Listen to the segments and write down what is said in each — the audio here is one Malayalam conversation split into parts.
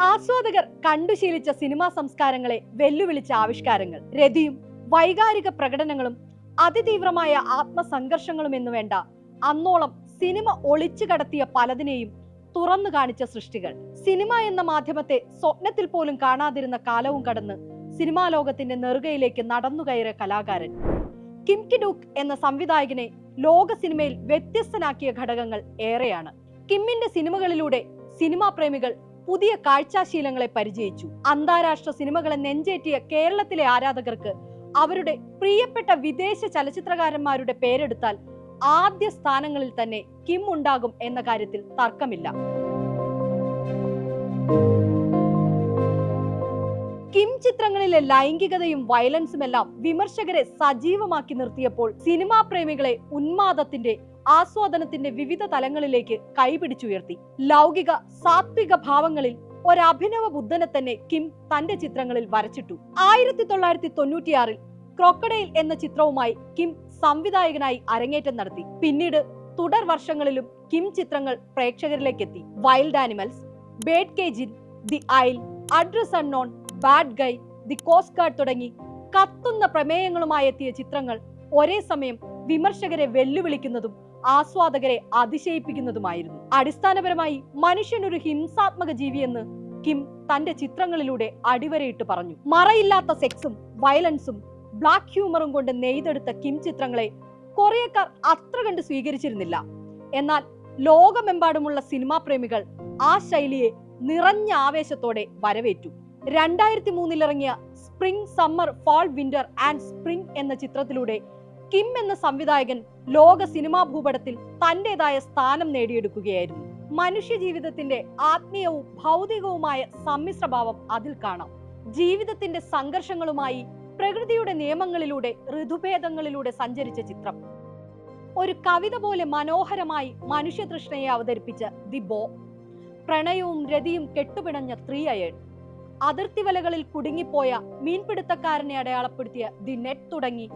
ആസ്വാദകർ കണ്ടുശീലിച്ച സിനിമാ സംസ്കാരങ്ങളെ വെല്ലുവിളിച്ച ആവിഷ്കാരങ്ങൾ, രതിയും വൈകാരിക പ്രകടനങ്ങളും അതിതീവ്രമായ ആത്മസംഘർഷങ്ങളും എന്നുവേണ്ട അന്നോളം സിനിമ ഒളിച്ചു കടത്തിയ പലതിനെയും തുറന്നു കാണിച്ച സൃഷ്ടികൾ. സിനിമ എന്ന മാധ്യമത്തെ സ്വപ്നത്തിൽ പോലും കാണാതിരുന്ന കാലവും കടന്ന് സിനിമാ ലോകത്തിന്റെ നെറുകയിലേക്ക് നടന്നുകയറിയ കലാകാരൻ കിം കി-ഡൂക് എന്ന സംവിധായകനെ ലോക സിനിമയിൽ വ്യത്യസ്തനാക്കിയ ഘടകങ്ങൾ ഏറെയാണ്. കിമ്മിന്റെ സിനിമകളിലൂടെ സിനിമാ പ്രേമികൾ പുതിയ കാഴ്ചാശീലങ്ങളെ പരിചയിച്ചു. അന്താരാഷ്ട്ര സിനിമകളെ നെഞ്ചേറ്റിയ കേരളത്തിലെ ആരാധകർക്ക് അവരുടെ പ്രിയപ്പെട്ട വിദേശ ചലച്ചിത്രകാരന്മാരുടെ പേരെടുത്താൽ ആദ്യ സ്ഥാനങ്ങളിൽ തന്നെ കിം ഉണ്ടാകും എന്ന കാര്യത്തിൽ തർക്കമില്ല. കിം ചിത്രങ്ങളിലെ ലൈംഗികതയും വയലൻസും എല്ലാം വിമർശകരെ സജീവമാക്കി നിർത്തിയപ്പോൾ സിനിമാ പ്രേമികളെ ഉന്മാദത്തിന്റെ ആസ്വാദനത്തിന്റെ വിവിധ തലങ്ങളിലേക്ക് കൈപിടിച്ചുയർത്തി. ലൗകിക സാത്വിക ഭാവങ്ങളിൽ ഒരഭിനവ ബുദ്ധനെ തന്നെ കിം തന്റെ ചിത്രങ്ങളിൽ വരച്ചിട്ടു. 1996 ക്രോക്കഡൈൽ എന്ന ചിത്രവുമായി കിം സംവിധായകനായി അരങ്ങേറ്റം നടത്തി. പിന്നീട് തുടർ വർഷങ്ങളിലും കിം ചിത്രങ്ങൾ പ്രേക്ഷകരിലേക്ക് എത്തി. Wild Animals, Bird Cage Inn, the Isle, Address Unknown, Bad Guy, the Coast Guard തുടങ്ങി കത്തുന്ന പ്രമേയങ്ങളുമായി എത്തിയ ചിത്രങ്ങൾ ഒരേ സമയം വിമർശകരെ വെല്ലുവിളിക്കുന്നതും ആസ്വാദകരെ അതിശയിപ്പിക്കുന്നതുമായിരുന്നു. അടിസ്ഥാനപരമായി മനുഷ്യൻ ഒരു ഹിംസാത്മക ജീവിയെന്ന് കിം തന്റെ ചിത്രങ്ങളിലൂടെ അടിവരയിട്ട് പറഞ്ഞു. മറയില്ലാത്ത സെക്സും വയലൻസും ബ്ലാക്ക് ഹ്യൂമറും കൊണ്ട് നെയ്തെടുത്ത കിം ചിത്രങ്ങളെ കൊറിയക്കാർ അത്ര കണ്ട് സ്വീകരിച്ചിരുന്നില്ല. എന്നാൽ ലോകമെമ്പാടുമുള്ള സിനിമാ പ്രേമികൾ ആ ശൈലിയെ നിറഞ്ഞ ആവേശത്തോടെ വരവേറ്റു. 2003 ഇറങ്ങിയ spring, summer, fall, winter and spring എന്ന ചിത്രത്തിലൂടെ കിം എന്ന സംവിധായകൻ ലോക സിനിമാ ഭൂപടത്തിൽ തന്റേതായ സ്ഥാനം നേടിയെടുക്കുകയായിരുന്നു. മനുഷ്യ ജീവിതത്തിന്റെ ആത്മീയവും ഭൗതികവുമായ സമ്മിശ്രഭാവം അതിൽ കാണാം. ജീവിതത്തിന്റെ സംഘർഷങ്ങളുമായി പ്രകൃതിയുടെ നിയമങ്ങളിലൂടെ, ഋതുഭേദങ്ങളിലൂടെ സഞ്ചരിച്ച ചിത്രം ഒരു കവിത പോലെ മനോഹരമായി മനുഷ്യതൃഷ്ണയെ അവതരിപ്പിച്ച ദി ബോ, പ്രണയവും രതിയും കെട്ടുപിണഞ്ഞ 3 അയേൺ, അതിർത്തി വലകളിൽ കുടുങ്ങിപ്പോയ മീൻപിടുത്തക്കാരനെ അടയാളപ്പെടുത്തിയ ദി നെറ്റ് തുടങ്ങി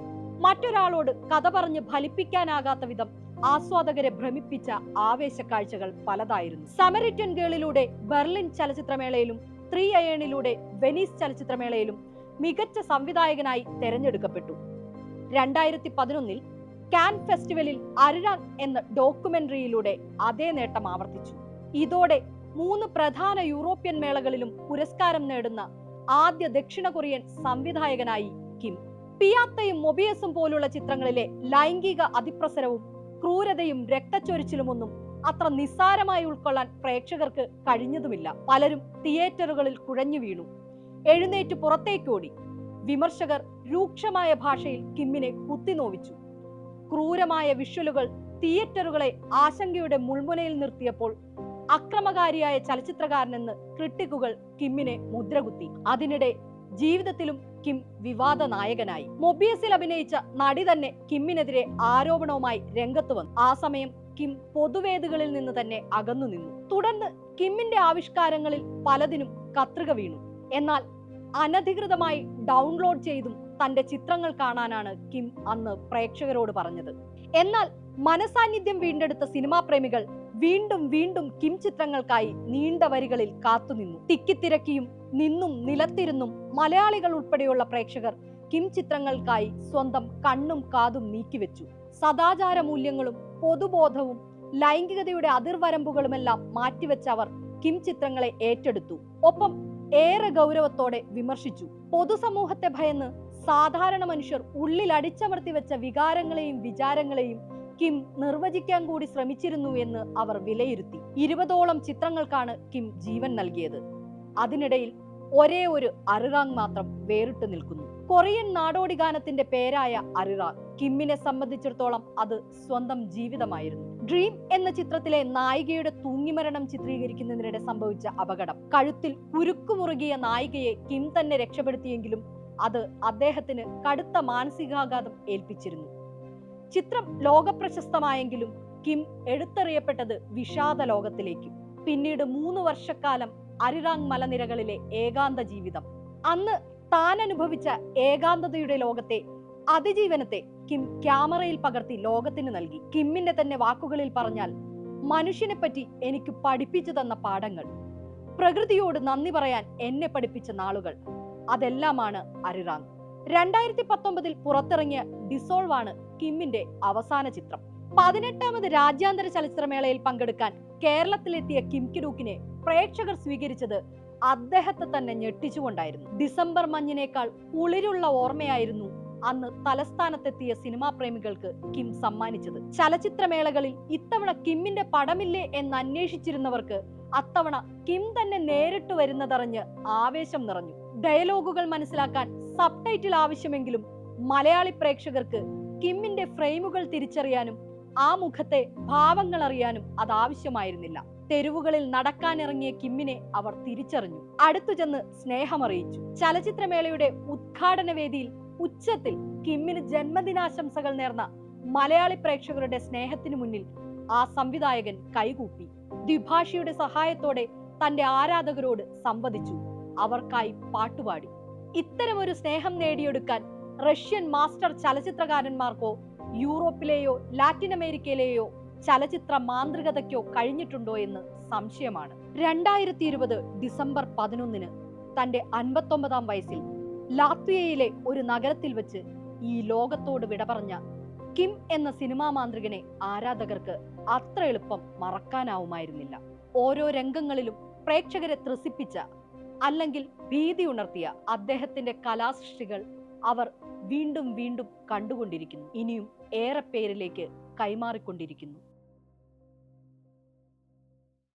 മറ്റൊരാളോട് കഥ പറഞ്ഞ് ഫലിപ്പിക്കാനാകാത്ത വിധം ആസ്വാദകരെ ഭ്രമിപ്പിച്ച ആവേശ കാഴ്ചകൾ പലതായിരുന്നു. സമരിറ്റൻ ഗേളിലൂടെ ബെർലിൻ ചലച്ചിത്രമേളയിലും 3 അയേണിലൂടെ വെനീസ് ചലച്ചിത്രമേളയിലും മികച്ച സംവിധായകനായി തെരഞ്ഞെടുക്കപ്പെട്ടു. 2011 കാൻ ഫെസ്റ്റിവലിൽ അരിറാങ് എന്ന ഡോക്യുമെന്ററിയിലൂടെ അതേ നേട്ടം ആവർത്തിച്ചു. ഇതോടെ 3 പ്രധാന യൂറോപ്യൻ മേളകളിലും പുരസ്കാരം നേടുന്ന ആദ്യ ദക്ഷിണ കൊറിയൻ സംവിധായകനായി കിം. പിയാത്തയും മൊബിയസും പോലുള്ള ചിത്രങ്ങളിലെ ലൈംഗിക അതിപ്രസരവും ക്രൂരതയും രക്തച്ചൊരിച്ചിലുമൊന്നും അത്ര നിസ്സാരമായി ഉൾക്കൊള്ളാൻ പ്രേക്ഷകർക്ക് കഴിഞ്ഞതുമില്ല. പലരും തിയേറ്ററുകളിൽ കുഴഞ്ഞു വീണു, എഴുന്നേറ്റ് പുറത്തേക്കോടി. വിമർശകർ രൂക്ഷമായ ഭാഷയിൽ കിമ്മിനെ കുത്തിനോവിച്ചു. ക്രൂരമായ വിഷ്വലുകൾ തിയേറ്ററുകളെ ആശങ്കയുടെ മുൾമുനയിൽ നിർത്തിയപ്പോൾ അക്രമകാരിയായ ചലച്ചിത്രകാരനെന്ന് ക്രിട്ടിക്കുകൾ കിമ്മിനെ മുദ്രകുത്തി. അതിനിടെ ജീവിതത്തിലും കിം വിവാദ നായകനായി. മൊബിയസിൽ അഭിനയിച്ച നടി തന്നെ കിമ്മിനെതിരെ ആരോപണവുമായി രംഗത്ത് വന്നു. ആ സമയം കിം പൊതുവേദികളിൽ നിന്ന് തന്നെ അകന്നു നിന്നു. തുടർന്ന് കിമ്മിന്റെ ആവിഷ്കാരങ്ങളിൽ പലതിനും കത്രിക വീണു. എന്നാൽ അനധികൃതമായി ഡൗൺലോഡ് ചെയ്തും തന്റെ ചിത്രങ്ങൾ കാണാനാണ് കിം അന്ന് പ്രേക്ഷകരോട് പറഞ്ഞത്. എന്നാൽ മനസാന്നിധ്യം വീണ്ടെടുത്ത സിനിമാ പ്രേമികൾ വീണ്ടും വീണ്ടും കിം ചിത്രങ്ങൾക്കായി നീണ്ട വരികളിൽ കാത്തുനിന്നു. തിക്കിത്തിരക്കിയും നിന്നും നിലത്തിരുന്നും മലയാളികൾ ഉൾപ്പെടെയുള്ള പ്രേക്ഷകർ കിം ചിത്രങ്ങൾക്കായി സ്വന്തം കണ്ണും കാതും നീക്കിവെച്ചു. സദാചാര മൂല്യങ്ങളും പൊതുബോധവും ലൈംഗികതയുടെ അതിർവരമ്പുകളുമെല്ലാം മാറ്റിവെച്ച അവർ കിം ചിത്രങ്ങളെ ഏറ്റെടുത്തു. ഒപ്പം ഏറെ ഗൗരവത്തോടെ വിമർശിച്ചു. പൊതുസമൂഹത്തെ ഭയന്ന് സാധാരണ മനുഷ്യർ ഉള്ളിൽ അടിച്ചമർത്തി വെച്ച വികാരങ്ങളെയും വിചാരങ്ങളെയും കിം നിർവചിക്കാൻ കൂടി ശ്രമിച്ചിരുന്നു എന്ന് അവർ വിലയിരുത്തി. 20ഓളം ചിത്രങ്ങൾക്കാണ് കിം ജീവൻ നൽകിയത്. അതിനിടയിൽ ഒരേ ഒരു അരിറാങ് മാത്രം വേറിട്ട് നിൽക്കുന്നു. കൊറിയൻ നാടോടി ഗാനത്തിന്റെ പേരായ അരിറാങ് കിമ്മിനെ സംബന്ധിച്ചിടത്തോളം അത് സ്വന്തം ജീവിതമായിരുന്നു. ഡ്രീം എന്ന ചിത്രത്തിലെ നായികയുടെ തൂങ്ങിമരണം ചിത്രീകരിക്കുന്നതിനിടെ സംഭവിച്ച അപകടം, കഴുത്തിൽ കുരുക്കുമുറുകിയ നായികയെ കിം തന്നെ രക്ഷപ്പെടുത്തിയെങ്കിലും അത് അദ്ദേഹത്തിന് കടുത്ത മാനസികാഘാതം ഏൽപ്പിച്ചിരുന്നു. ചിത്രം ലോകപ്രശസ്തമായെങ്കിലും കിം എടുത്തെറിയപ്പെട്ടത് വിഷാദ ലോകത്തിലേക്കും. പിന്നീട് 3 വർഷക്കാലം അരിറാങ് മലനിരകളിലെ ഏകാന്ത ജീവിതം. അന്ന് താൻ അനുഭവിച്ച ഏകാന്തതയുടെ ലോകത്തെ അതിജീവനത്തെ കിം ക്യാമറയിൽ പകർത്തി ലോകത്തിന് നൽകി. കിമ്മിന്റെ തന്നെ വാക്കുകളിൽ പറഞ്ഞാൽ, മനുഷ്യനെ പറ്റി എനിക്ക് പഠിപ്പിച്ചു തന്ന പാഠങ്ങൾ, പ്രകൃതിയോട് നന്ദി പറയാൻ എന്നെ പഠിപ്പിച്ച നാളുകൾ, അതെല്ലാമാണ് അരിറാങ്. 2019 പുറത്തിറങ്ങിയ ഡിസോൾവ് ആണ് കിമ്മിന്റെ അവസാന ചിത്രം. 18ാമത് രാജ്യാന്തര ചലച്ചിത്രമേളയിൽ പങ്കെടുക്കാൻ കേരളത്തിലെത്തിയ കിം കിഡൂക്കിനെ പ്രേക്ഷകർ സ്വീകരിച്ചത് അദ്ദേഹത്തെ തന്നെ ഞെട്ടിച്ചുകൊണ്ടായിരുന്നു. ഡിസംബർ മഞ്ഞിനേക്കാൾ കുളിരുള്ള ഓർമ്മയായിരുന്നു അന്ന് തലസ്ഥാനത്തെത്തിയ സിനിമാ പ്രേമികൾക്ക് കിം സമ്മാനിച്ചത്. ചലച്ചിത്രമേളകളിൽ ഇത്തവണ കിമ്മിന്റെ പടമില്ലേ എന്ന് അന്വേഷിച്ചിരുന്നവർക്ക് അത്തവണ കിം തന്നെ നേരിട്ട് വരുന്നതറിഞ്ഞ് ആവേശം നിറഞ്ഞു. ഡയലോഗുകൾ മനസ്സിലാക്കാൻ സബ് ടൈറ്റിൽ ആവശ്യമെങ്കിലും മലയാളി പ്രേക്ഷകർക്ക് കിമ്മിന്റെ ഫ്രെയിമുകൾ തിരിച്ചറിയാനും ആ മുഖത്തെ ഭാവങ്ങൾ അറിയാനും അതാവശ്യമായിരുന്നില്ല. തെരുവുകളിൽ നടക്കാനിറങ്ങിയ കിമ്മിനെ അവർ തിരിച്ചറിഞ്ഞു, അടുത്തു ചെന്ന് സ്നേഹമറിയിച്ചു. ചലച്ചിത്രമേളയുടെ ഉദ്ഘാടന വേദിയിൽ ഉച്ചത്തിൽ കിമ്മിന് ജന്മദിനാശംസകൾ നേർന്ന മലയാളി പ്രേക്ഷകരുടെ സ്നേഹത്തിനു മുന്നിൽ ആ സംവിധായകൻ കൈകൂപ്പി. ദ്വിഭാഷിയുടെ സഹായത്തോടെ തന്റെ ആരാധകരോട് സംവദിച്ചു, അവർക്കായി പാട്ടുപാടി. ഇത്തരമൊരു സ്നേഹം നേടിയെടുക്കാൻ റഷ്യൻ മാസ്റ്റർ ചലച്ചിത്രകാരന്മാർക്കോ യൂറോപ്പിലെയോ ലാറ്റിൻ അമേരിക്കയിലെയോ ചലച്ചിത്ര മാന്ത്രികതയ്ക്കോ കഴിഞ്ഞിട്ടുണ്ടോ എന്ന് സംശയമാണ്. 2020 ഡിസംബർ 11 തന്റെ 59ാം വയസ്സിൽ ലാത്വിയയിലെ ഒരു നഗരത്തിൽ വെച്ച് ഈ ലോകത്തോട് വിട പറഞ്ഞ കിം എന്ന സിനിമാ മാന്ത്രികനെ ആരാധകർക്ക് അത്ര എളുപ്പം മറക്കാനാവുമായിരുന്നില്ല. ഓരോ രംഗങ്ങളിലും പ്രേക്ഷകരെ ത്രസിപ്പിച്ച, അല്ലെങ്കിൽ ഭീതി ഉണർത്തിയ അദ്ദേഹത്തിന്റെ കലാസൃഷ്ടികൾ അവർ വീണ്ടും വീണ്ടും കണ്ടുകൊണ്ടിരിക്കുന്നു. ഇനിയും ഏറെ പേരിലേക്ക് കൈമാറിക്കൊണ്ടിരിക്കുന്നു.